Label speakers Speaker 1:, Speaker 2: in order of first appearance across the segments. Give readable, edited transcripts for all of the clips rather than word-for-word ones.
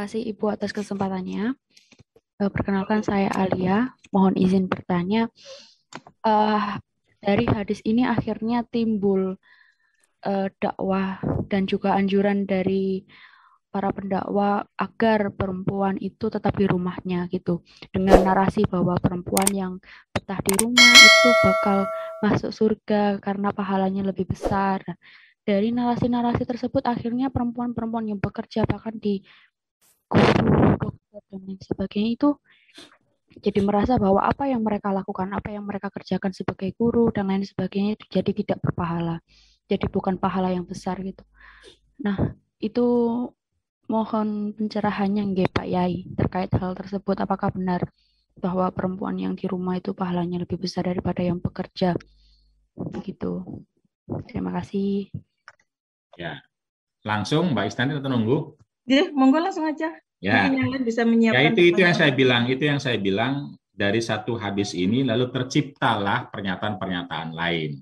Speaker 1: kasih Ibu atas kesempatannya. Perkenalkan saya Alia. Mohon izin bertanya. Dari hadis ini akhirnya timbul dakwah dan juga anjuran dari para pendakwa agar perempuan itu tetap di rumahnya gitu. Dengan narasi bahwa perempuan yang betah di rumah itu bakal masuk surga karena pahalanya lebih besar. Dari narasi-narasi tersebut akhirnya perempuan-perempuan yang bekerja bahkan di guru, dokter, dan lain sebagainya itu jadi merasa bahwa apa yang mereka lakukan, apa yang mereka kerjakan sebagai guru dan lain sebagainya itu jadi tidak berpahala. Jadi bukan pahala yang besar gitu. Nah, itu mohon pencerahannya nggih Pak Yai terkait hal tersebut. Apakah benar bahwa perempuan yang di rumah itu pahalanya lebih besar daripada yang bekerja? Begitu. Terima kasih.
Speaker 2: Ya, langsung Mbak Istanti atau nunggu?
Speaker 3: Ya, monggo langsung aja.
Speaker 2: Ya,
Speaker 3: Mungkin yang lain bisa
Speaker 2: ya
Speaker 3: menyiapkan.
Speaker 2: itu yang saya bilang, dari satu hadis ini lalu terciptalah pernyataan-pernyataan lain.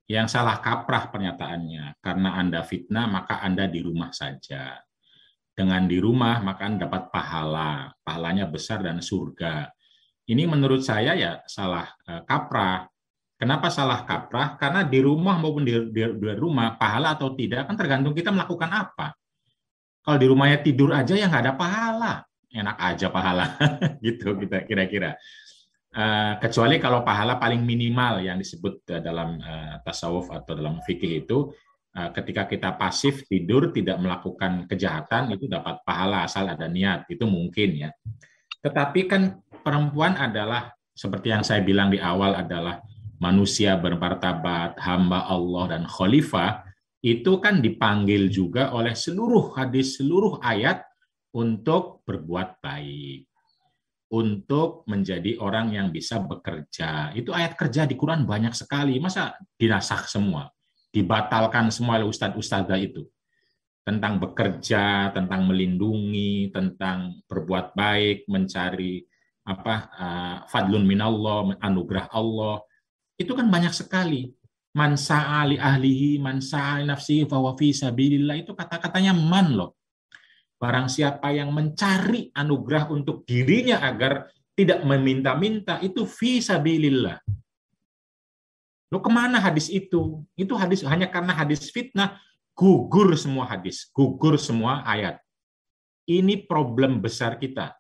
Speaker 2: Yang salah kaprah pernyataannya, karena Anda fitnah maka Anda di rumah saja. Dengan di rumah maka Anda dapat pahala, pahalanya besar dan surga. Ini menurut saya ya salah kaprah. Kenapa salah kaprah? Karena di rumah maupun di rumah, pahala atau tidak kan tergantung kita melakukan apa. Kalau di rumahnya tidur aja ya nggak ada pahala, enak aja pahala, gitu kita kira-kira. Kecuali kalau pahala paling minimal yang disebut dalam tasawuf atau dalam fikih itu, ketika kita pasif tidur tidak melakukan kejahatan itu dapat pahala asal ada niat, itu mungkin ya. Tetapi kan perempuan adalah seperti yang saya bilang di awal adalah manusia bermartabat, hamba Allah dan khalifah, itu kan dipanggil juga oleh seluruh hadis, seluruh ayat untuk berbuat baik, untuk menjadi orang yang bisa bekerja. Itu ayat kerja di Quran banyak sekali, masa dinasakh semua, dibatalkan semua oleh ustadz-ustadzah itu. Tentang bekerja, tentang melindungi, tentang berbuat baik, mencari fadlun minallah, anugerah Allah. Itu kan banyak sekali. Man sa'ali ahlihi, man sa'ali nafsihi, fahuwa fi sabilillah. Itu kata-katanya man loh. Barang siapa yang mencari anugerah untuk dirinya agar tidak meminta-minta, itu fi sabilillah. Loh kemana hadis itu? Itu hadis hanya karena hadis fitnah, gugur semua hadis, gugur semua ayat. Ini problem besar kita.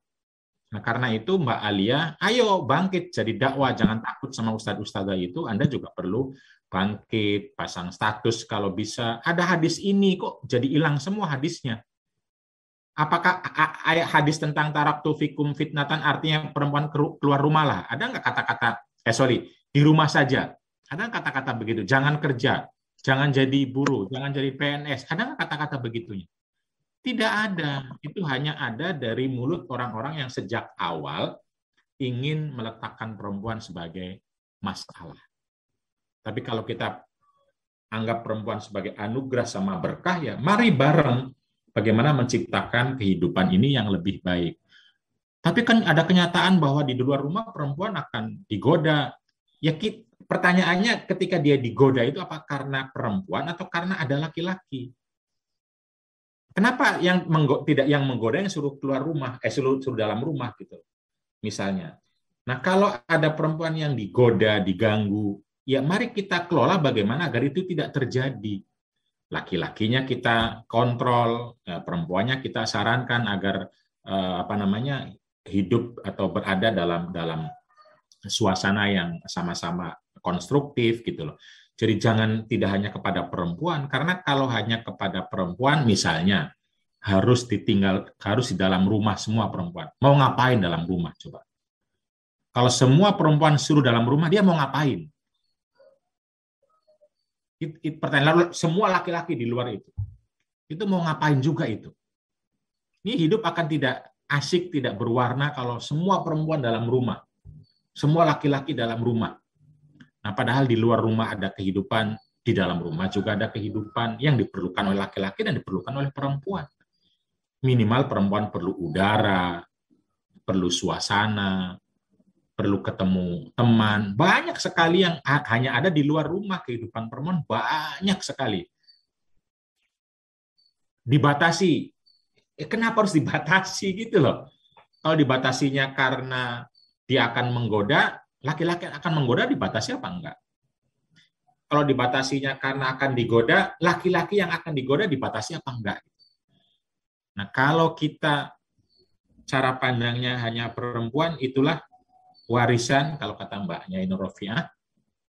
Speaker 2: Nah, karena itu Mbak Alia, ayo bangkit jadi dakwah, jangan takut sama ustadz-ustadzah itu, Anda juga perlu bangkit, pasang status kalau bisa. Ada hadis ini kok jadi hilang semua hadisnya. Apakah ayat hadis tentang taraktu fikum fitnatan artinya perempuan keluar rumah lah? Ada nggak kata-kata, di rumah saja. Ada kata-kata begitu, jangan kerja, jangan jadi buruh, jangan jadi PNS. Ada nggak kata-kata begitunya? Tidak ada. Itu hanya ada dari mulut orang-orang yang sejak awal ingin meletakkan perempuan sebagai masalah. Tapi kalau kita anggap perempuan sebagai anugerah sama berkah, ya mari bareng bagaimana menciptakan kehidupan ini yang lebih baik. Tapi kan ada kenyataan bahwa di luar rumah perempuan akan digoda. Ya pertanyaannya ketika dia digoda itu apa karena perempuan atau karena ada laki-laki? Kenapa tidak yang menggoda yang suruh keluar rumah, suruh dalam rumah gitu, misalnya. Nah, kalau ada perempuan yang digoda, diganggu, ya mari kita kelola bagaimana agar itu tidak terjadi. Laki-lakinya kita kontrol, perempuannya kita sarankan agar hidup atau berada dalam suasana yang sama-sama konstruktif gitu loh. Jadi tidak hanya kepada perempuan, karena kalau hanya kepada perempuan, misalnya harus di dalam rumah semua perempuan. Mau ngapain dalam rumah coba? Kalau semua perempuan suruh dalam rumah, dia mau ngapain? Pertanyaan semua laki-laki di luar itu mau ngapain juga itu? Ini hidup akan tidak asik, tidak berwarna kalau semua perempuan dalam rumah, semua laki-laki dalam rumah. Nah, padahal di luar rumah ada kehidupan, di dalam rumah juga ada kehidupan yang diperlukan oleh laki-laki dan diperlukan oleh perempuan. Minimal perempuan perlu udara, perlu suasana, perlu ketemu teman. Banyak sekali yang hanya ada di luar rumah, kehidupan perempuan banyak sekali. Dibatasi. Kenapa harus dibatasi gitu loh? Kalau dibatasinya karena dia akan menggoda, laki-laki akan menggoda, dibatasi apa enggak? Kalau dibatasinya karena akan digoda, laki-laki yang akan digoda dibatasi apa enggak? Nah, kalau kita cara pandangnya hanya perempuan, itulah warisan, kalau kata Mbaknya Ainur Rofiah,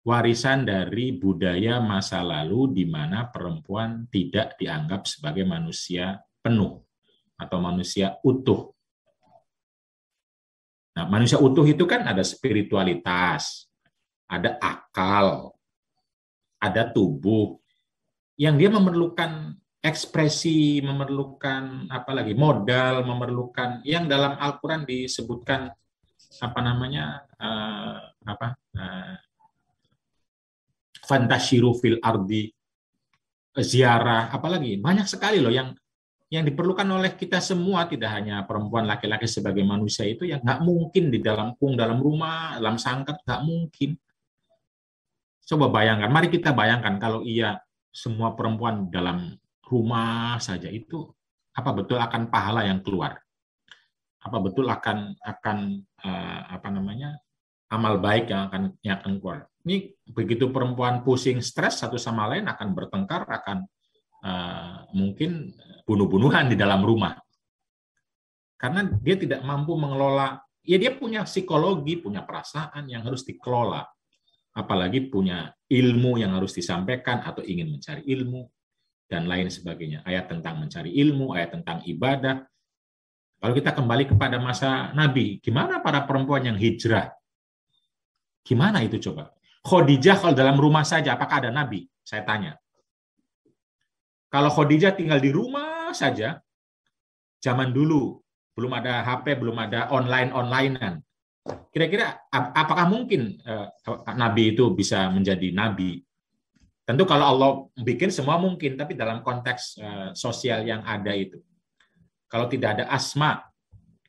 Speaker 2: warisan dari budaya masa lalu di mana perempuan tidak dianggap sebagai manusia penuh atau manusia utuh. Nah, manusia utuh itu kan ada spiritualitas, ada akal, ada tubuh, yang dia memerlukan ekspresi, memerlukan apalagi modal, memerlukan yang dalam Al-Quran disebutkan apa namanya fantasyiru fil ardi, ziarah, apalagi banyak sekali loh yang diperlukan oleh kita semua, tidak hanya perempuan, laki-laki sebagai manusia itu yang nggak mungkin di dalam dalam rumah, dalam sangkar, nggak mungkin. Coba bayangkan, mari kita bayangkan kalau iya semua perempuan dalam rumah saja itu, apa betul akan pahala yang keluar? Apa betul akan apa namanya amal baik yang akan keluar? Ini begitu perempuan pusing, stres satu sama lain akan bertengkar, akan mungkin bunuh-bunuhan di dalam rumah. Karena dia tidak mampu mengelola, ya dia punya psikologi, punya perasaan yang harus dikelola. Apalagi punya ilmu yang harus disampaikan atau ingin mencari ilmu, dan lain sebagainya. Ayat tentang mencari ilmu, ayat tentang ibadah. Kalau kita kembali kepada masa Nabi, gimana para perempuan yang hijrah? Gimana itu coba? Khadijah kalau dalam rumah saja, apakah ada Nabi? Saya tanya. Kalau Khadijah tinggal di rumah saja, zaman dulu, belum ada HP, belum ada online-onlinean. Kira-kira apakah mungkin Nabi itu bisa menjadi Nabi? Tentu kalau Allah bikin semua mungkin, tapi dalam konteks sosial yang ada itu. Kalau tidak ada Asma,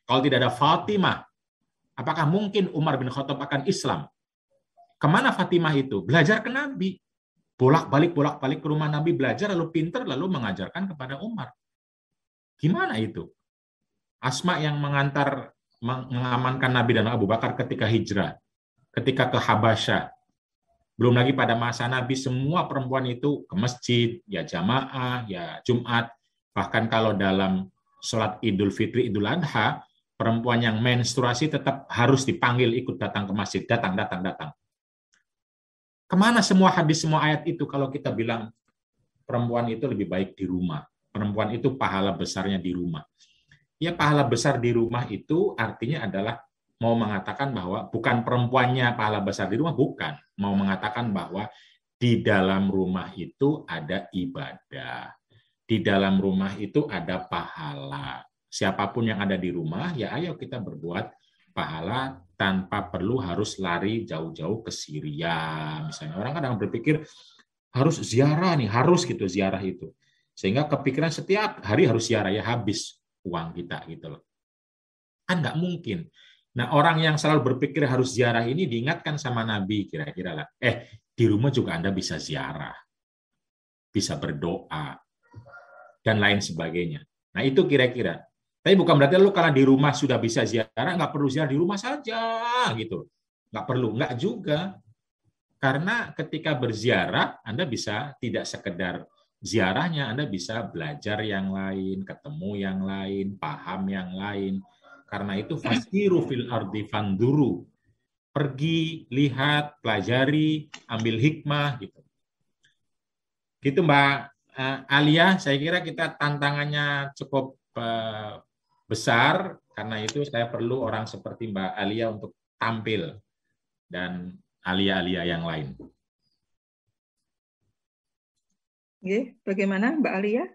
Speaker 2: kalau tidak ada Fatimah, apakah mungkin Umar bin Khattab akan Islam? Kemana Fatimah itu? Belajar ke Nabi. Bolak-balik ke rumah Nabi belajar, lalu pinter, lalu mengajarkan kepada Umar. Gimana itu? Asma yang mengamankan Nabi dan Abu Bakar ketika hijrah, ketika ke Habasyah. Belum lagi pada masa Nabi semua perempuan itu ke masjid, ya jamaah, ya Jumat. Bahkan kalau dalam sholat Idul Fitri, Idul Adha, perempuan yang menstruasi tetap harus dipanggil ikut datang ke masjid, datang. Kemana semua hadis, semua ayat itu kalau kita bilang perempuan itu lebih baik di rumah, perempuan itu pahala besarnya di rumah. Ya pahala besar di rumah itu artinya adalah mau mengatakan bahwa bukan perempuannya pahala besar di rumah, bukan. Mau mengatakan bahwa di dalam rumah itu ada ibadah. Di dalam rumah itu ada pahala. Siapapun yang ada di rumah, ya ayo kita berbuat pahala tanpa perlu harus lari jauh-jauh ke Syria. Misalnya orang kadang berpikir harus ziarah nih, harus gitu ziarah itu. Sehingga kepikiran setiap hari harus ziarah, ya habis uang kita gitu loh. Kan nggak mungkin. Nah, orang yang selalu berpikir harus ziarah ini diingatkan sama Nabi kira-kira lah. Di rumah juga Anda bisa ziarah. Bisa berdoa dan lain sebagainya. Nah, itu kira-kira. Tapi bukan berarti lu karena di rumah sudah bisa ziarah, nggak perlu ziarah di rumah saja gitu. Nggak perlu, nggak juga. Karena ketika berziarah, Anda bisa tidak sekedar ziarahnya, Anda bisa belajar yang lain, ketemu yang lain, paham yang lain. Karena itu fasiru fil ardi fanduru. Pergi, lihat, pelajari, ambil hikmah gitu. Gitu Mbak Alia, saya kira kita tantangannya cukup besar, karena itu saya perlu orang seperti Mbak Alia untuk tampil dan Alia-Alia yang lain.
Speaker 3: Oke, bagaimana Mbak Alia?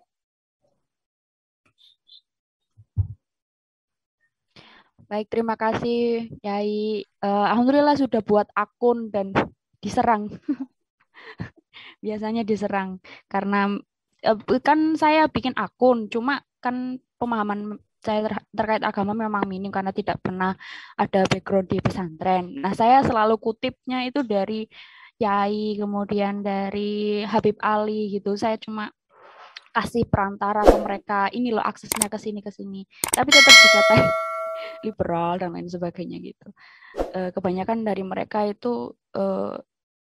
Speaker 1: Baik, terima kasih Yai. Alhamdulillah sudah buat akun dan diserang. Biasanya diserang karena kan saya bikin akun, cuma kan pemahaman saya terkait agama memang minim karena tidak pernah ada background di pesantren. Nah, saya selalu kutipnya itu dari Yai, kemudian dari Habib Ali gitu. Saya cuma kasih perantara ke mereka, ini loh aksesnya ke sini, tapi tetap dikatain liberal dan lain sebagainya gitu. Kebanyakan dari mereka itu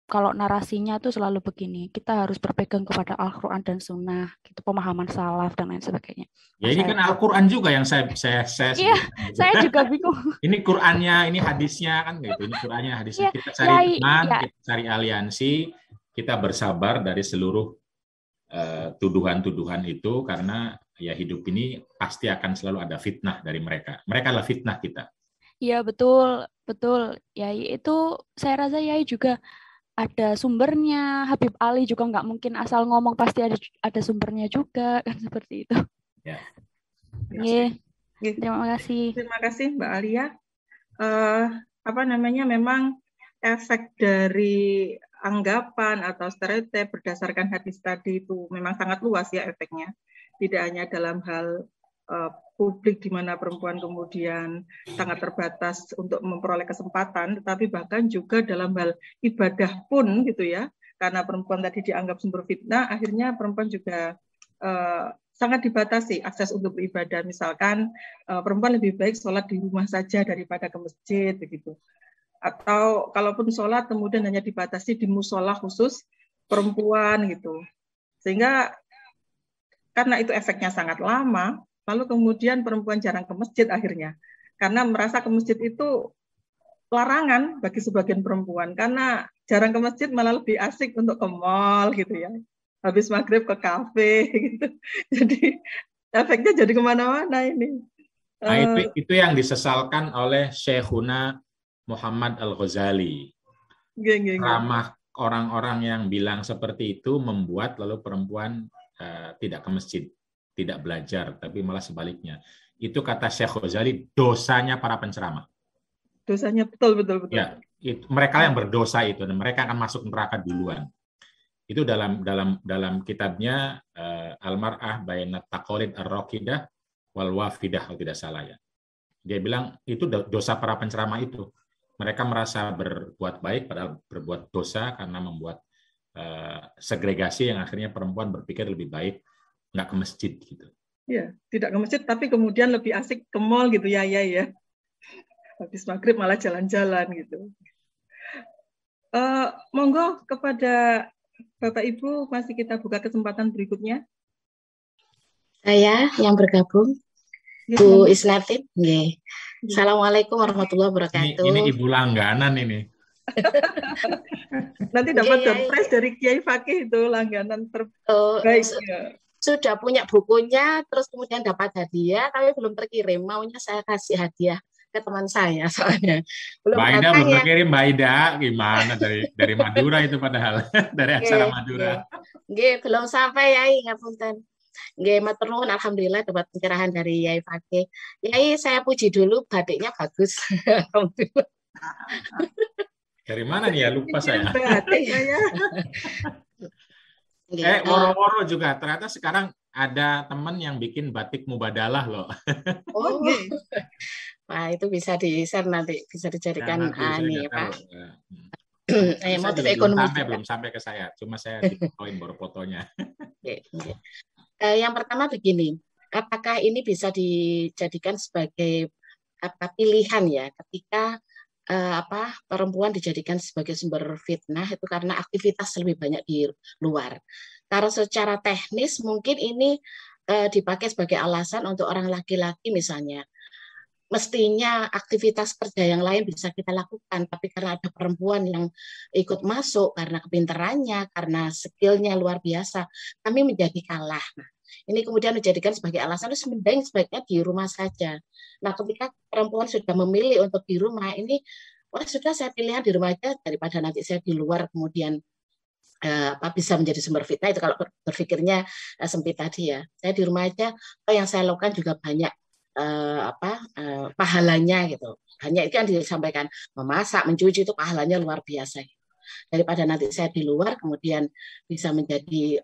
Speaker 1: kalau narasinya itu selalu begini, kita harus berpegang kepada Al-Quran dan Sunnah, gitu, pemahaman salaf dan lain sebagainya.
Speaker 2: Ya ini kan Al-Quran juga yang saya
Speaker 1: iya,
Speaker 2: sebutkan.
Speaker 1: Saya juga bingung.
Speaker 2: Ini Qurannya, ini hadisnya kan gitu. Ini Qurannya, hadisnya. Kita cari teman, kita cari aliansi, kita bersabar dari seluruh tuduhan-tuduhan itu, karena ya hidup ini pasti akan selalu ada fitnah dari mereka. Mereka adalah fitnah kita.
Speaker 1: Iya betul. Yai itu saya rasa Yai juga ada sumbernya. Habib Ali juga nggak mungkin asal ngomong, pasti ada sumbernya juga kan, seperti itu.
Speaker 2: Ya.
Speaker 1: Terima kasih.
Speaker 3: Terima kasih Mbak Alia. Memang efek dari anggapan atau stereotip berdasarkan hadis tadi itu memang sangat luas ya efeknya. Tidak hanya dalam hal publik di mana perempuan kemudian sangat terbatas untuk memperoleh kesempatan, tetapi bahkan juga dalam hal ibadah pun gitu ya, karena perempuan tadi dianggap sumber fitnah, akhirnya perempuan juga sangat dibatasi akses untuk beribadah. Misalkan perempuan lebih baik sholat di rumah saja daripada ke masjid begitu. Atau kalaupun sholat kemudian hanya dibatasi di musola khusus perempuan gitu. Sehingga karena itu efeknya sangat lama, lalu kemudian perempuan jarang ke masjid akhirnya. Karena merasa ke masjid itu larangan bagi sebagian perempuan. Karena jarang ke masjid malah lebih asik untuk ke mall gitu ya. Habis maghrib ke kafe gitu. Jadi efeknya jadi kemana-mana ini.
Speaker 2: Nah, itu yang disesalkan oleh Syekhuna Muhammad Al-Ghazali. Ramah orang-orang yang bilang seperti itu membuat lalu perempuan tidak ke masjid, tidak belajar, tapi malah sebaliknya. Itu kata Syekh Ghazali, dosanya para penceramah.
Speaker 3: Dosanya betul.
Speaker 2: Ya, mereka yang berdosa itu, dan mereka akan masuk neraka duluan. Itu dalam kitabnya Al-Mar'ah Bainat Taqalid Ar-Raqidah wal Wafidah, kalau tidak salah ya. Dia bilang itu dosa para penceramah itu. Mereka merasa berbuat baik padahal berbuat dosa karena membuat segregasi yang akhirnya perempuan berpikir lebih baik nggak ke masjid gitu.
Speaker 3: Iya, tidak ke masjid tapi kemudian lebih asik ke mall gitu ya. Habis maghrib malah jalan-jalan gitu. Monggo kepada Bapak Ibu, masih kita buka kesempatan berikutnya.
Speaker 4: Saya yang bergabung, Bu Isnatin. Assalamualaikum warahmatullahi wabarakatuh.
Speaker 2: Ini ibu langganan ini.
Speaker 3: Nanti dapat surprise dari Kiai Fakih itu, langganan terbaik.
Speaker 4: Sudah punya bukunya, terus kemudian dapat hadiah, tapi belum terkirim. Maunya saya kasih hadiah ke teman saya soalnya.
Speaker 2: Mbak Ida belum terkirim, Mbak Ida gimana dari Madura itu padahal dari acara Madura.
Speaker 4: Belum sampai Yai, ngapunten. Matur nuwun, alhamdulillah dapat pencerahan dari Yai Fakih. Yai, saya puji dulu, batiknya bagus. Alhamdulillah.
Speaker 2: Dari mana nih ya, lupa saya.
Speaker 3: Batik
Speaker 2: woro-woro juga. Ternyata sekarang ada teman yang bikin batik mubadalah loh.
Speaker 4: Oh, wah itu bisa di-share nanti, bisa dijadikan Pak. Motif ekonomi
Speaker 2: belum sampai ke saya, cuma saya dipoin baru fotonya.
Speaker 4: Yang pertama begini, apakah ini bisa dijadikan sebagai pilihan ya ketika perempuan dijadikan sebagai sumber fitnah itu karena aktivitas lebih banyak di luar. Karena secara teknis mungkin ini dipakai sebagai alasan untuk orang laki-laki misalnya. Mestinya aktivitas kerja yang lain bisa kita lakukan, tapi karena ada perempuan yang ikut masuk karena kepintarannya, karena skillnya luar biasa, kami menjadi kalah. Nah, ini kemudian dijadikan sebagai alasan, sebaiknya di rumah saja. Nah, ketika perempuan sudah memilih untuk di rumah, ini sudah saya pilihan di rumah aja daripada nanti saya di luar kemudian bisa menjadi sumber fitnah. Itu kalau berpikirnya sempit tadi ya. Saya di rumah aja, yang saya lakukan juga banyak pahalanya gitu. Hanya itu yang disampaikan, memasak, mencuci itu pahalanya luar biasa. Daripada nanti saya di luar kemudian bisa menjadi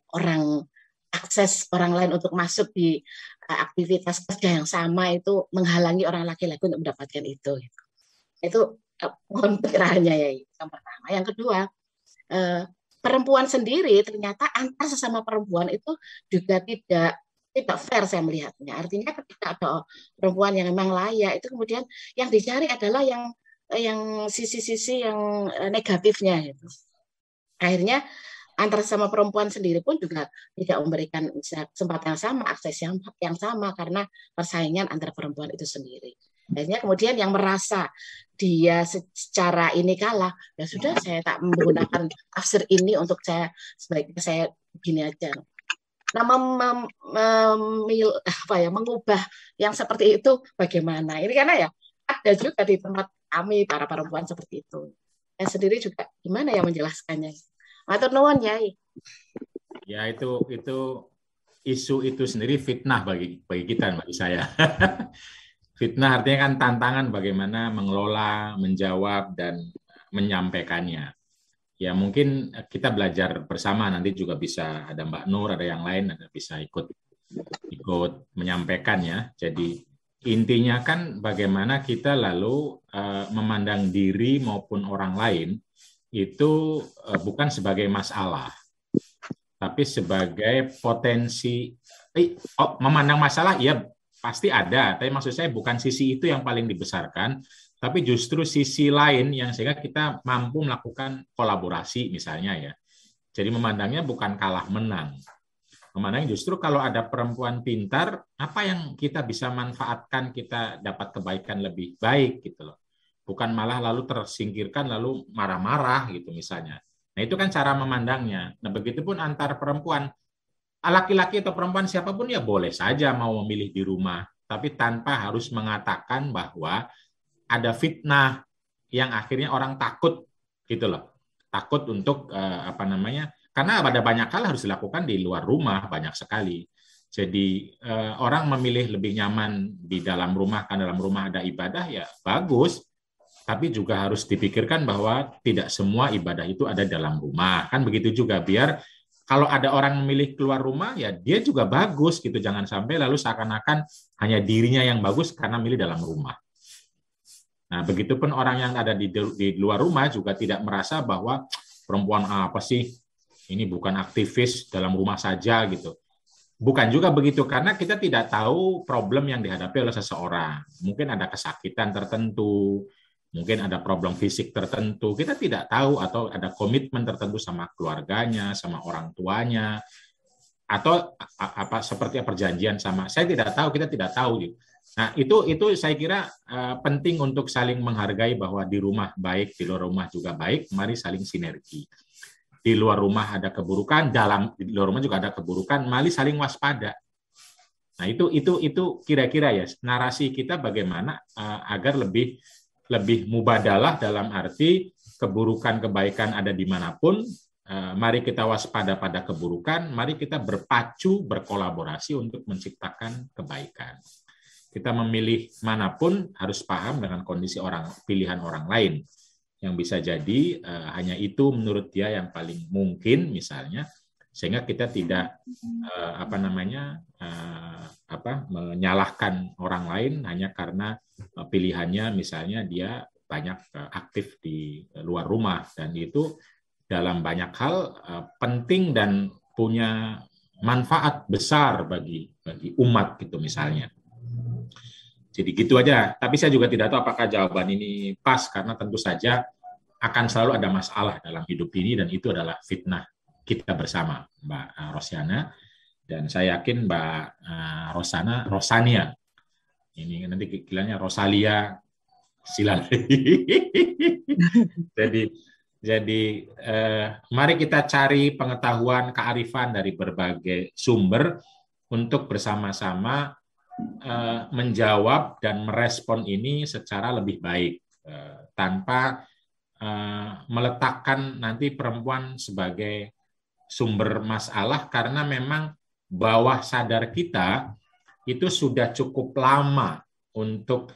Speaker 4: akses orang lain untuk masuk di aktivitas kerja yang sama, itu menghalangi orang laki-laki untuk mendapatkan itu. Itu mohon pencerahannya ya. Yang pertama. Yang kedua, perempuan sendiri ternyata antar sesama perempuan itu juga tidak fair saya melihatnya. Artinya ketika ada perempuan yang memang layak, itu kemudian yang dicari adalah yang sisi-sisi yang negatifnya gitu. Akhirnya antar sama perempuan sendiri pun juga tidak memberikan kesempatan yang sama, akses yang sama karena persaingan antar perempuan itu sendiri. Akhirnya kemudian yang merasa dia secara ini kalah, ya sudah saya tak menggunakan tafsir ini untuk sebaiknya saya begini aja. Nah, mengubah yang seperti itu bagaimana? Ini karena ya ada juga di tempat kami para perempuan seperti itu. Saya sendiri juga gimana ya menjelaskannya? Matur nuwun, Yai.
Speaker 2: Ya itu isu itu sendiri fitnah bagi kita, bagi saya. Fitnah artinya kan tantangan bagaimana mengelola, menjawab, dan menyampaikannya. Ya mungkin kita belajar bersama, nanti juga bisa ada Mbak Nur, ada yang lain, ada bisa ikut menyampaikannya. Jadi intinya kan bagaimana kita lalu memandang diri maupun orang lain itu bukan sebagai masalah, tapi sebagai potensi. Memandang masalah, ya pasti ada, tapi maksud saya bukan sisi itu yang paling dibesarkan, tapi justru sisi lain yang sehingga kita mampu melakukan kolaborasi misalnya ya. Jadi memandangnya bukan kalah menang. Memandangnya justru kalau ada perempuan pintar, apa yang kita bisa manfaatkan, kita dapat kebaikan lebih baik gitu loh. Bukan malah lalu tersingkirkan lalu marah-marah gitu misalnya. Nah itu kan cara memandangnya. Nah begitupun antar perempuan, laki-laki atau perempuan siapapun ya boleh saja mau memilih di rumah, tapi tanpa harus mengatakan bahwa ada fitnah yang akhirnya orang takut gitu loh. Takut untuk karena ada banyak hal harus dilakukan di luar rumah, banyak sekali. Jadi orang memilih lebih nyaman di dalam rumah, kan dalam rumah ada ibadah ya bagus, tapi juga harus dipikirkan bahwa tidak semua ibadah itu ada dalam rumah. Kan begitu juga, biar kalau ada orang memilih keluar rumah, ya dia juga bagus gitu. Jangan sampai lalu seakan-akan hanya dirinya yang bagus karena milih dalam rumah. Nah, begitupun orang yang ada di luar rumah juga tidak merasa bahwa perempuan apa sih, ini bukan aktivis dalam rumah saja gitu. Bukan juga begitu, karena kita tidak tahu problem yang dihadapi oleh seseorang. Mungkin ada kesakitan tertentu, mungkin ada problem fisik tertentu, kita tidak tahu, atau ada komitmen tertentu sama keluarganya, sama orang tuanya, atau seperti perjanjian sama, saya tidak tahu, kita tidak tahu. Nah itu saya kira penting untuk saling menghargai bahwa di rumah baik, di luar rumah juga baik, mari saling sinergi. Di luar rumah ada keburukan, di luar rumah juga ada keburukan, mari saling waspada. Nah itu kira-kira ya narasi kita bagaimana agar lebih mubadalah, dalam arti keburukan kebaikan ada dimanapun, mari kita waspada pada keburukan, mari kita berpacu berkolaborasi untuk menciptakan kebaikan. Kita memilih manapun harus paham dengan kondisi pilihan orang lain, yang bisa jadi hanya itu menurut dia yang paling mungkin misalnya, sehingga kita tidak menyalahkan orang lain hanya karena pilihannya misalnya dia banyak aktif di luar rumah, dan itu dalam banyak hal penting dan punya manfaat besar bagi umat gitu misalnya. Jadi gitu aja. Tapi saya juga tidak tahu apakah jawaban ini pas, karena tentu saja akan selalu ada masalah dalam hidup ini, dan itu adalah fitnah kita bersama, Mbak Rosiana. Dan saya yakin Mbak Rosania, ini nanti kilanya Rosalia Silali. Jadi mari kita cari pengetahuan, kearifan dari berbagai sumber untuk bersama-sama menjawab dan merespon ini secara lebih baik, tanpa meletakkan nanti perempuan sebagai sumber masalah, karena memang bawah sadar kita itu sudah cukup lama untuk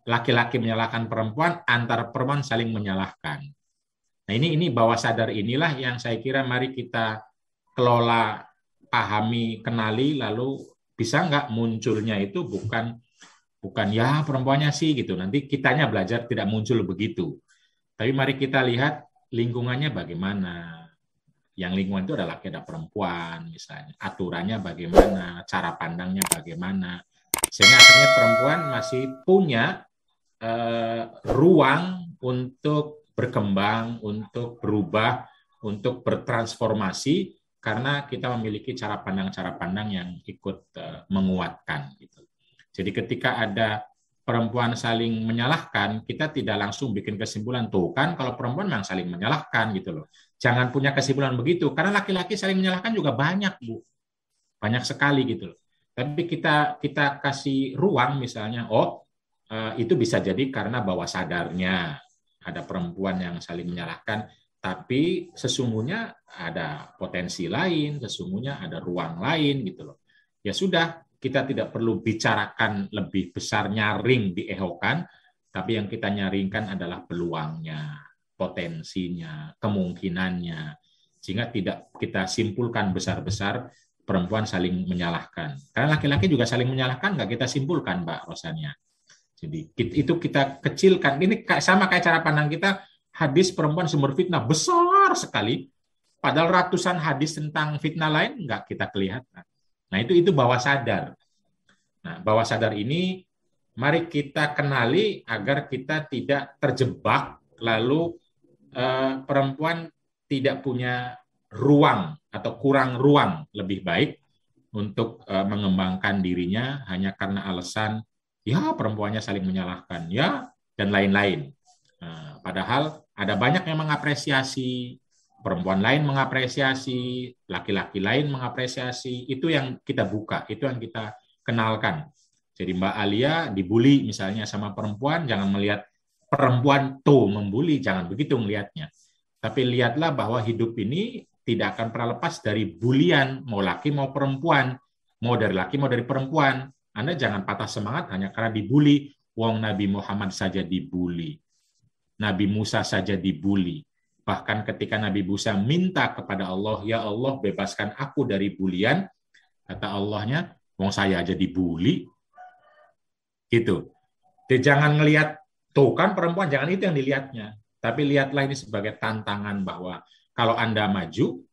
Speaker 2: laki-laki menyalahkan perempuan, antar perempuan saling menyalahkan. Nah ini bawah sadar inilah yang saya kira mari kita kelola, pahami, kenali, lalu bisa nggak munculnya itu bukan ya perempuannya sih gitu, nanti kitanya belajar tidak muncul begitu. Tapi mari kita lihat lingkungannya bagaimana, Yang lingkungan itu ada laki ada perempuan misalnya. Aturannya bagaimana, cara pandangnya bagaimana. Sehingga akhirnya perempuan masih punya ruang untuk berkembang, untuk berubah, untuk bertransformasi karena kita memiliki cara pandang yang ikut menguatkan gitu. Jadi ketika ada perempuan saling menyalahkan, kita tidak langsung bikin kesimpulan tuh kan kalau perempuan memang saling menyalahkan gitu loh. Jangan punya kesimpulan begitu karena laki-laki saling menyalahkan juga banyak, Bu. Banyak sekali gitu loh. Tapi kita kasih ruang misalnya, itu bisa jadi karena bawah sadarnya ada perempuan yang saling menyalahkan, tapi sesungguhnya ada potensi lain, sesungguhnya ada ruang lain gitu loh. Ya sudah, kita tidak perlu bicarakan lebih besar, nyaring diehokan, tapi yang kita nyaringkan adalah peluangnya, potensinya, kemungkinannya, sehingga tidak kita simpulkan besar-besar perempuan saling menyalahkan. Karena laki-laki juga saling menyalahkan, nggak kita simpulkan, Mbak Rosania. Jadi itu kita kecilkan. Ini sama kayak cara pandang kita, hadis perempuan sumber fitnah besar sekali, padahal ratusan hadis tentang fitnah lain nggak kita kelihatan. Nah itu bawah sadar. Nah bawah sadar ini mari kita kenali agar kita tidak terjebak lalu perempuan tidak punya ruang atau kurang ruang lebih baik untuk mengembangkan dirinya hanya karena alasan ya perempuannya saling menyalahkan ya dan lain-lain. Padahal ada banyak yang mengapresiasi, perempuan lain mengapresiasi, laki-laki lain mengapresiasi, itu yang kita buka, itu yang kita kenalkan. Jadi Mbak Alia dibully misalnya sama perempuan, jangan melihat perempuan tuh membuli, jangan begitu melihatnya. Tapi lihatlah bahwa hidup ini tidak akan pernah lepas dari bulian, mau laki mau perempuan, mau dari laki mau dari perempuan. Anda jangan patah semangat hanya karena dibully. Wong Nabi Muhammad saja dibully. Nabi Musa saja dibully. Bahkan ketika Nabi Musa minta kepada Allah, ya Allah bebaskan aku dari bulian, kata Allahnya, wong saya aja dibully. Gitu. Jadi jangan ngelihat, tuh kan perempuan, jangan itu yang dilihatnya. Tapi lihatlah ini sebagai tantangan bahwa kalau Anda maju,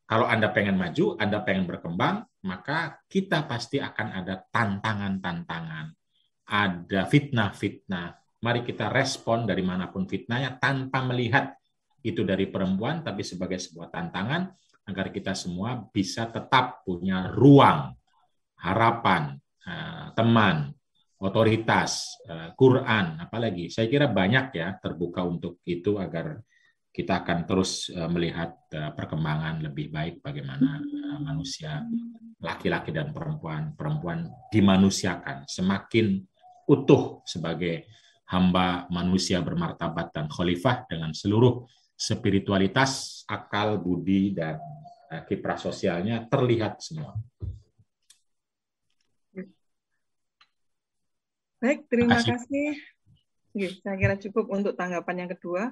Speaker 2: kalau Anda pengen maju, Anda pengen berkembang, maka kita pasti akan ada tantangan-tantangan. Ada fitnah-fitnah. Mari kita respon dari manapun fitnahnya tanpa melihat itu dari perempuan, tapi sebagai sebuah tantangan agar kita semua bisa tetap punya ruang, harapan, teman, otoritas, Quran, apalagi. Saya kira banyak ya terbuka untuk itu agar kita akan terus melihat perkembangan lebih baik bagaimana manusia, laki-laki dan perempuan dimanusiakan, semakin utuh sebagai hamba manusia bermartabat dan khalifah dengan seluruh spiritualitas, akal, budi, dan kiprah sosialnya terlihat semua.
Speaker 3: Baik, terima kasih. Saya kira cukup untuk tanggapan yang kedua.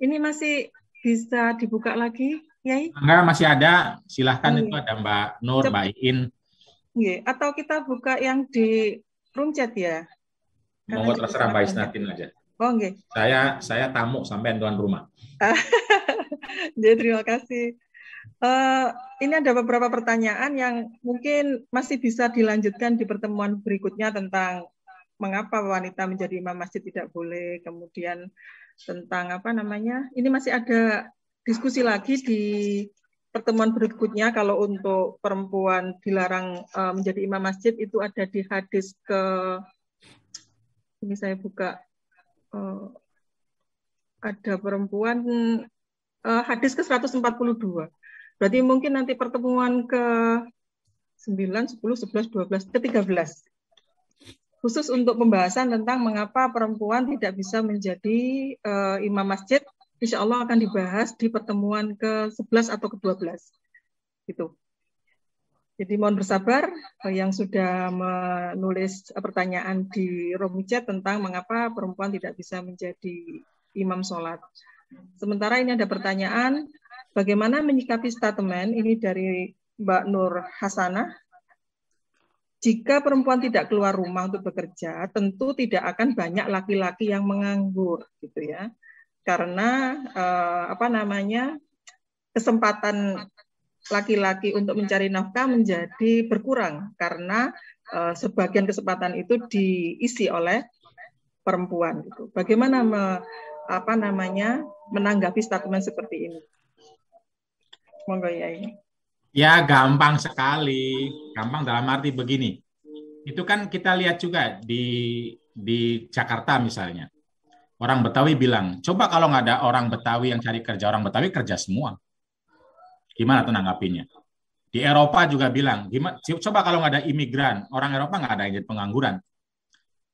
Speaker 3: Ini masih bisa dibuka lagi, Yai?
Speaker 2: Enggak, masih ada. Silahkan itu ada Mbak Nur, Mbak Iin.
Speaker 3: Atau kita buka yang di room chat ya?
Speaker 2: Monggo terserah Mbak Isnatin aja.
Speaker 3: Okay.
Speaker 2: Saya tamu sampai tuan rumah.
Speaker 3: Jadi terima kasih. Ini ada beberapa pertanyaan yang mungkin masih bisa dilanjutkan di pertemuan berikutnya tentang mengapa wanita menjadi imam masjid tidak boleh, kemudian tentang ini masih ada diskusi lagi di pertemuan berikutnya. Kalau untuk perempuan dilarang menjadi imam masjid itu ada di hadis ini saya buka, ada perempuan hadis ke 142. Berarti mungkin nanti pertemuan ke 9, 10, 11, 12, ke 13. Khusus untuk pembahasan tentang mengapa perempuan tidak bisa menjadi imam masjid, insya Allah akan dibahas di pertemuan ke-11 atau ke-12. Gitu. Jadi mohon bersabar yang sudah menulis pertanyaan di room chat tentang mengapa perempuan tidak bisa menjadi imam sholat. Sementara ini ada pertanyaan, bagaimana menyikapi statement ini dari Mbak Nur Hasanah? Jika perempuan tidak keluar rumah untuk bekerja, tentu tidak akan banyak laki-laki yang menganggur, gitu ya. Karena kesempatan laki-laki untuk mencari nafkah menjadi berkurang karena sebagian kesempatan itu diisi oleh perempuan. Gitu. Bagaimana menanggapi statement seperti ini? Monggo ya ini.
Speaker 2: Ya gampang sekali, gampang dalam arti begini. Itu kan kita lihat juga di Jakarta misalnya. Orang Betawi bilang, coba kalau nggak ada orang Betawi yang cari kerja, orang Betawi kerja semua. Gimana tuh nanggapinnya? Di Eropa juga bilang, coba kalau nggak ada imigran, orang Eropa nggak ada yang jadi pengangguran.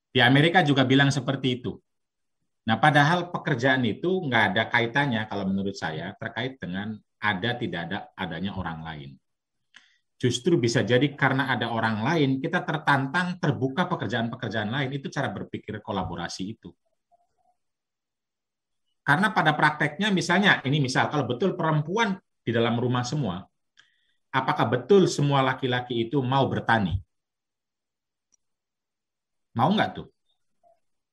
Speaker 2: Di Amerika juga bilang seperti itu. Nah, padahal pekerjaan itu nggak ada kaitannya, kalau menurut saya, terkait dengan ada tidak adanya orang lain. Justru bisa jadi karena ada orang lain, kita tertantang terbuka pekerjaan-pekerjaan lain. Itu cara berpikir kolaborasi itu. Karena pada prakteknya misalnya, ini misal, kalau betul perempuan di dalam rumah semua, apakah betul semua laki-laki itu mau bertani? Mau nggak tuh?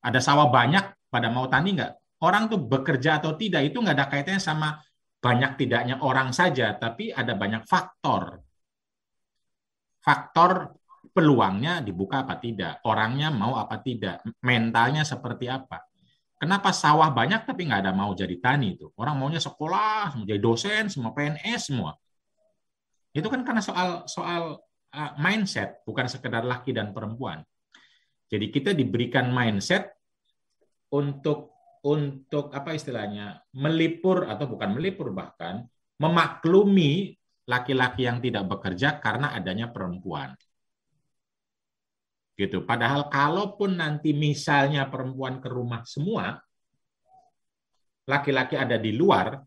Speaker 2: Ada sawah banyak, pada mau tani nggak? Orang tuh bekerja atau tidak, itu nggak ada kaitannya sama banyak tidaknya orang saja, tapi ada banyak faktor. Faktor peluangnya dibuka apa tidak, orangnya mau apa tidak, mentalnya seperti apa. Kenapa sawah banyak tapi nggak ada mau jadi tani itu? Orang maunya sekolah, mau jadi dosen, semua PNS semua. Itu kan karena soal mindset, bukan sekedar laki dan perempuan. Jadi kita diberikan mindset untuk apa istilahnya, melipur atau bukan melipur, bahkan memaklumi laki-laki yang tidak bekerja karena adanya perempuan. Gitu. Padahal kalaupun nanti misalnya perempuan ke rumah semua, laki-laki ada di luar,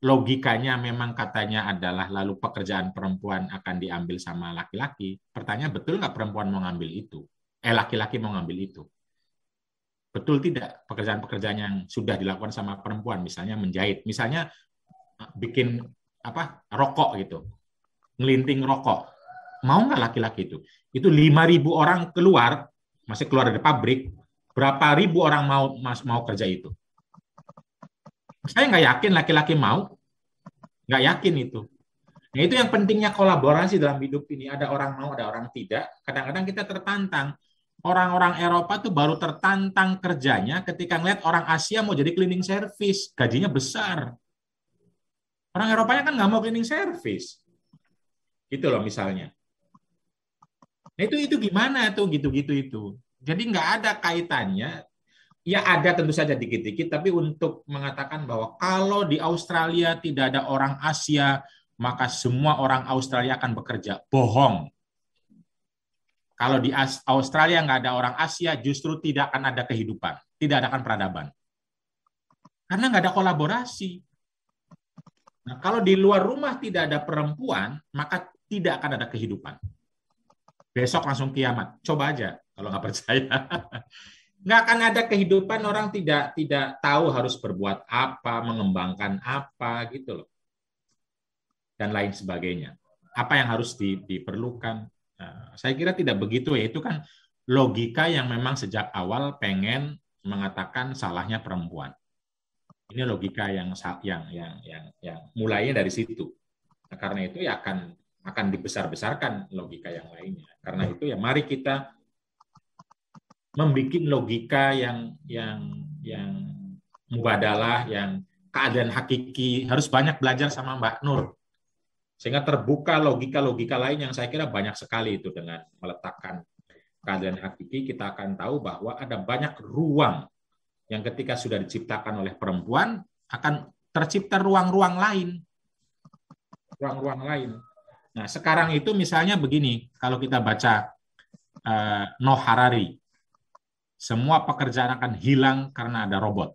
Speaker 2: logikanya memang katanya adalah lalu pekerjaan perempuan akan diambil sama laki-laki. Pertanyaan, betul nggak perempuan mau ngambil itu? Laki-laki mau ngambil itu? Betul tidak pekerjaan-pekerjaan yang sudah dilakukan sama perempuan, misalnya menjahit, misalnya bikin rokok gitu, ngelinting rokok, mau nggak laki-laki itu? Itu 5.000 orang keluar, masih keluar dari pabrik, berapa ribu orang mau kerja itu? Saya nggak yakin laki-laki mau, nggak yakin itu. Nah, itu yang pentingnya kolaborasi dalam hidup ini. Ada orang mau, ada orang tidak. Kadang-kadang kita tertantang. Orang-orang Eropa tuh baru tertantang kerjanya ketika ngeliat orang Asia mau jadi cleaning service, gajinya besar. Orang Eropanya kan nggak mau cleaning service, gitu loh misalnya. Nah itu gimana tuh gitu-gitu itu. Jadi nggak ada kaitannya. Ya ada tentu saja dikit-dikit, tapi untuk mengatakan bahwa kalau di Australia tidak ada orang Asia, maka semua orang Australia akan bekerja. Bohong. Kalau di Australia nggak ada orang Asia, justru tidak akan ada kehidupan. Tidak akan peradaban. Karena nggak ada kolaborasi. Nah, kalau di luar rumah tidak ada perempuan, maka tidak akan ada kehidupan. Besok langsung kiamat. Coba aja kalau nggak percaya. Nggak akan ada kehidupan, orang tidak tahu harus berbuat apa, mengembangkan apa, gitu loh. Dan lain sebagainya. Apa yang harus diperlukan? Saya kira tidak begitu ya, itu kan logika yang memang sejak awal pengen mengatakan salahnya perempuan. Ini logika yang mulainya dari situ. Nah, karena itu ya akan dibesar-besarkan logika yang lainnya. Karena itu ya mari kita membuat logika yang mubadalah, yang keadaan hakiki. Harus banyak belajar sama Mbak Nur. Sehingga terbuka logika-logika lain yang saya kira banyak sekali itu. Dengan meletakkan keadaan hakiki, kita akan tahu bahwa ada banyak ruang yang ketika sudah diciptakan oleh perempuan, akan tercipta ruang-ruang lain. Ruang-ruang lain. Nah, sekarang itu misalnya begini, kalau kita baca Noah Harari, semua pekerjaan akan hilang karena ada robot.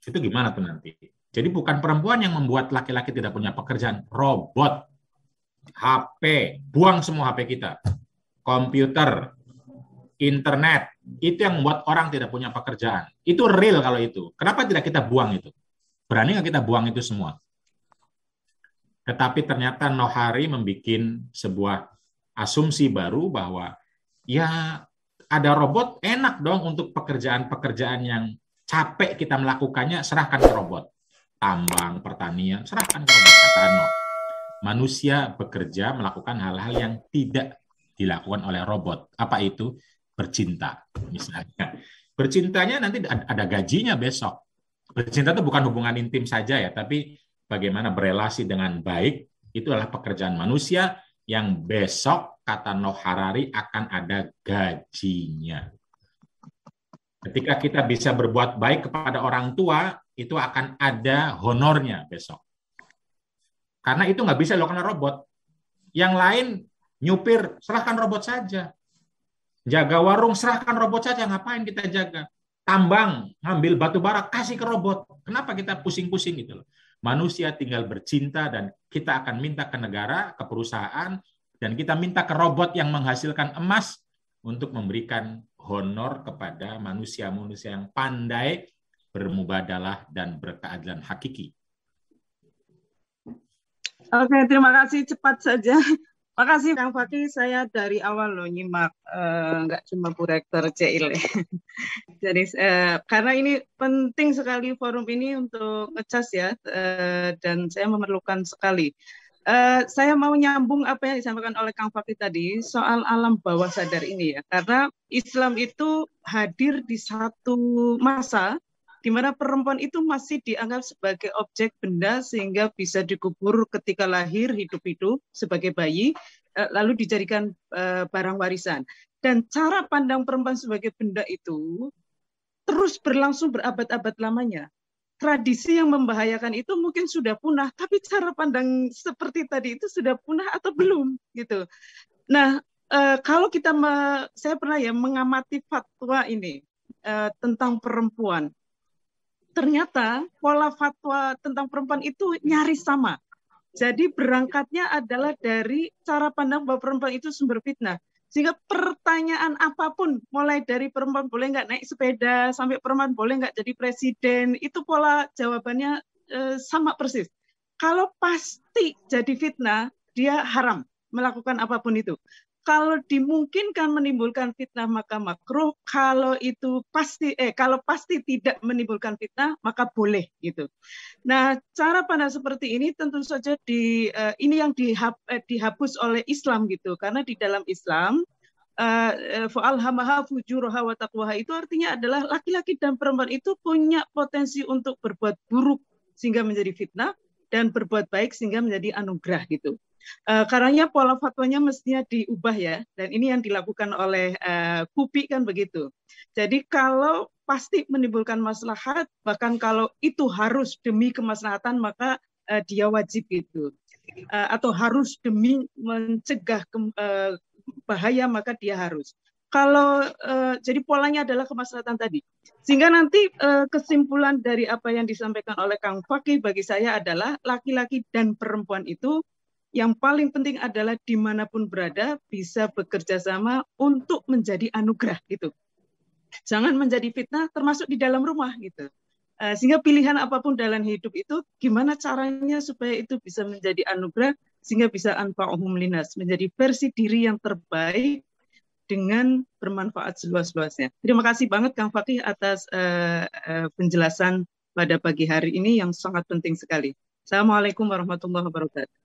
Speaker 2: Itu gimana tuh nanti? Jadi bukan perempuan yang membuat laki-laki tidak punya pekerjaan, robot, HP, buang semua HP kita, komputer, internet, itu yang membuat orang tidak punya pekerjaan. Itu real kalau itu. Kenapa tidak kita buang itu? Berani nggak kita buang itu semua? Tetapi ternyata Nohari membuat sebuah asumsi baru bahwa ya ada robot, enak dong untuk pekerjaan-pekerjaan yang capek kita melakukannya, serahkan ke robot. tambang, pertanian, serahkan ke robot. Kata Noh, manusia bekerja melakukan hal-hal yang tidak dilakukan oleh robot. Apa itu? Bercinta, misalnya. Bercintanya nanti ada gajinya besok. Bercinta itu bukan hubungan intim saja ya, tapi bagaimana berelasi dengan baik, itu adalah pekerjaan manusia yang besok, kata Noh Harari, akan ada gajinya. Ketika kita bisa berbuat baik kepada orang tua, itu akan ada honornya besok. Karena itu nggak bisa dilakukan robot. Yang lain, nyupir, serahkan robot saja. Jaga warung, serahkan robot saja. Ngapain kita jaga? Tambang, ngambil batu bara, kasih ke robot. Kenapa kita pusing-pusing gitu loh? Manusia tinggal bercinta dan kita akan minta ke negara, ke perusahaan, dan kita minta ke robot yang menghasilkan emas untuk memberikan honor kepada manusia-manusia yang pandai bermubadalah dan berkeadilan hakiki.
Speaker 3: Oke, terima kasih. Cepat saja. Makasih Kang Fakih, saya dari awal loh nyimak, nggak cuma Bu Rektor CIL. Jadi karena ini penting sekali forum ini untuk ngecas ya, dan saya memerlukan sekali. Saya mau nyambung apa yang disampaikan oleh Kang Fakih tadi soal alam bawah sadar ini ya, karena Islam itu hadir di satu masa di mana perempuan itu masih dianggap sebagai objek benda sehingga bisa dikubur ketika lahir hidup-hidup sebagai bayi, lalu dijadikan barang warisan. Dan cara pandang perempuan sebagai benda itu terus berlangsung berabad-abad lamanya. Tradisi yang membahayakan itu mungkin sudah punah, tapi cara pandang seperti tadi itu sudah punah atau belum gitu. Nah, kalau saya pernah ya mengamati fatwa ini tentang perempuan. Ternyata pola fatwa tentang perempuan itu nyaris sama. Jadi berangkatnya adalah dari cara pandang bahwa perempuan itu sumber fitnah. Sehingga pertanyaan apapun, mulai dari perempuan boleh nggak naik sepeda, sampai perempuan boleh nggak jadi presiden, itu pola jawabannya sama persis. Kalau pasti jadi fitnah, dia haram melakukan apapun itu. Kalau dimungkinkan menimbulkan fitnah maka makruh, kalau pasti tidak menimbulkan fitnah maka boleh gitu. Nah, cara pandang seperti ini tentu saja ini yang dihapus oleh Islam gitu, karena di dalam Islam fa'alhamaha fujuraha wa taqwaha itu artinya adalah laki-laki dan perempuan itu punya potensi untuk berbuat buruk sehingga menjadi fitnah dan berbuat baik sehingga menjadi anugerah gitu. Karena pola fatwanya mestinya diubah ya, dan ini yang dilakukan oleh KUPI kan begitu. Jadi kalau pasti menimbulkan maslahat, bahkan kalau itu harus demi kemaslahatan maka dia wajib gitu, atau harus demi mencegah bahaya maka dia harus. Kalau jadi polanya adalah kemaslahatan tadi, sehingga nanti kesimpulan dari apa yang disampaikan oleh Kang Fakih bagi saya adalah laki-laki dan perempuan itu yang paling penting adalah dimanapun berada bisa bekerja sama untuk menjadi anugerah gitu. Jangan menjadi fitnah termasuk di dalam rumah gitu. Sehingga pilihan apapun dalam hidup itu gimana caranya supaya itu bisa menjadi anugerah sehingga bisa anfa'uhum linas, menjadi versi diri yang terbaik dengan bermanfaat seluas-luasnya. Terima kasih banget Kang Fakih atas penjelasan pada pagi hari ini yang sangat penting sekali. Assalamualaikum warahmatullahi wabarakatuh.